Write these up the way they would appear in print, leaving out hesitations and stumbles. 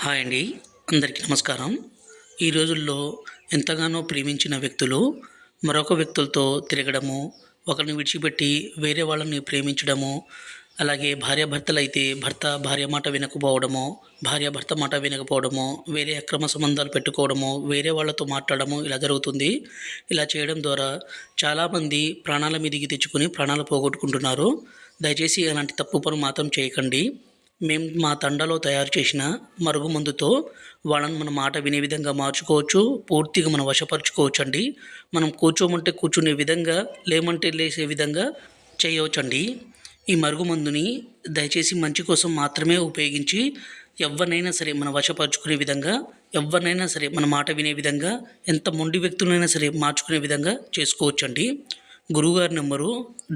Hi అండి. అందరికీ నమస్కారం. ఈ రోజుల్లో ఎంతగానో ప్రేమించిన వ్యక్తులు మరొక వ్యక్తులతో తిరగడము, ఒకరిని విడిచిపెట్టి వేరే వాళ్ళని ప్రేమించడము, అలాగే భార్యాభర్తలైతే భర్త భార్య మాట వినకపోవడము, భార్య భర్త మాట వినకపోవడము, వేరే అక్రమ సంబంధాలు పెట్టుకోవడము, వేరే వాళ్ళతో మాట్లాడడము ఇలా జరుగుతుంది. ఇలా చేయడం ద్వారా చాలామంది ప్రాణాల మీదికి తెచ్చుకొని ప్రాణాలు పోగొట్టుకుంటున్నారు. దయచేసి అలాంటి తప్పు పని మాత్రం చేయకండి. మేము మా తండాలో తయారు చేసిన మరుగుమందుతో వాళ్ళని మన మాట వినే విధంగా మార్చుకోవచ్చు. పూర్తిగా మనం వశపరుచుకోవచ్చండి. మనం కూర్చోమంటే కూర్చునే విధంగా, లేమంటే లేసే విధంగా చేయవచ్చండి. ఈ మరుగుమందుని దయచేసి మంచి కోసం మాత్రమే ఉపయోగించి ఎవరినైనా సరే మనం వశపరుచుకునే విధంగా, ఎవరినైనా సరే మన మాట వినే విధంగా, ఎంత మొండి వ్యక్తులైనా సరే మార్చుకునే విధంగా చేసుకోవచ్చండి. గురువుగారి నెంబరు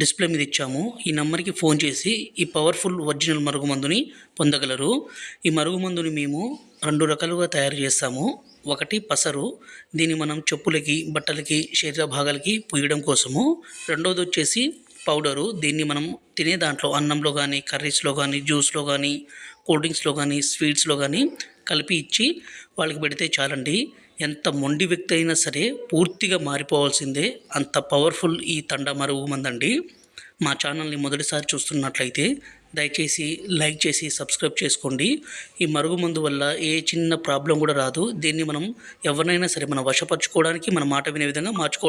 డిస్ప్లే మీద ఇచ్చాము. ఈ నెంబర్కి ఫోన్ చేసి ఈ పవర్ఫుల్ ఒరిజినల్ మరుగుమందుని పొందగలరు. ఈ మరుగుమందుని మేము 2 రకాలుగా తయారు చేస్తాము. ఒకటి పసరు, దీన్ని మనం చెప్పులకి, బట్టలకి, శరీర భాగాలకి పూయడం కోసము. రెండోది వచ్చేసి పౌడరు, దీన్ని మనం తినే దాంట్లో అన్నంలో కానీ, కర్రీస్లో కానీ, జ్యూస్లో కానీ, కూల్ డ్రింక్స్లో కానీ, స్వీట్స్లో కానీ కలిపి ఇచ్చి వాళ్ళకి పెడితే చాలండి. ఎంత మొండి వ్యక్తి అయినా సరే పూర్తిగా మారిపోవాల్సిందే. అంత పవర్ఫుల్ ఈ తండా మరుగుమందండి. మా ఛానల్ని మొదటిసారి చూస్తున్నట్లయితే దయచేసి లైక్ చేసి సబ్స్క్రైబ్ చేసుకోండి. ఈ మరుగుమందు వల్ల ఏ చిన్న ప్రాబ్లం కూడా రాదు. దీన్ని మనం ఎవరినైనా సరే మనం వశపరచుకోవడానికి, మన మాట వినే విధంగా మార్చుకో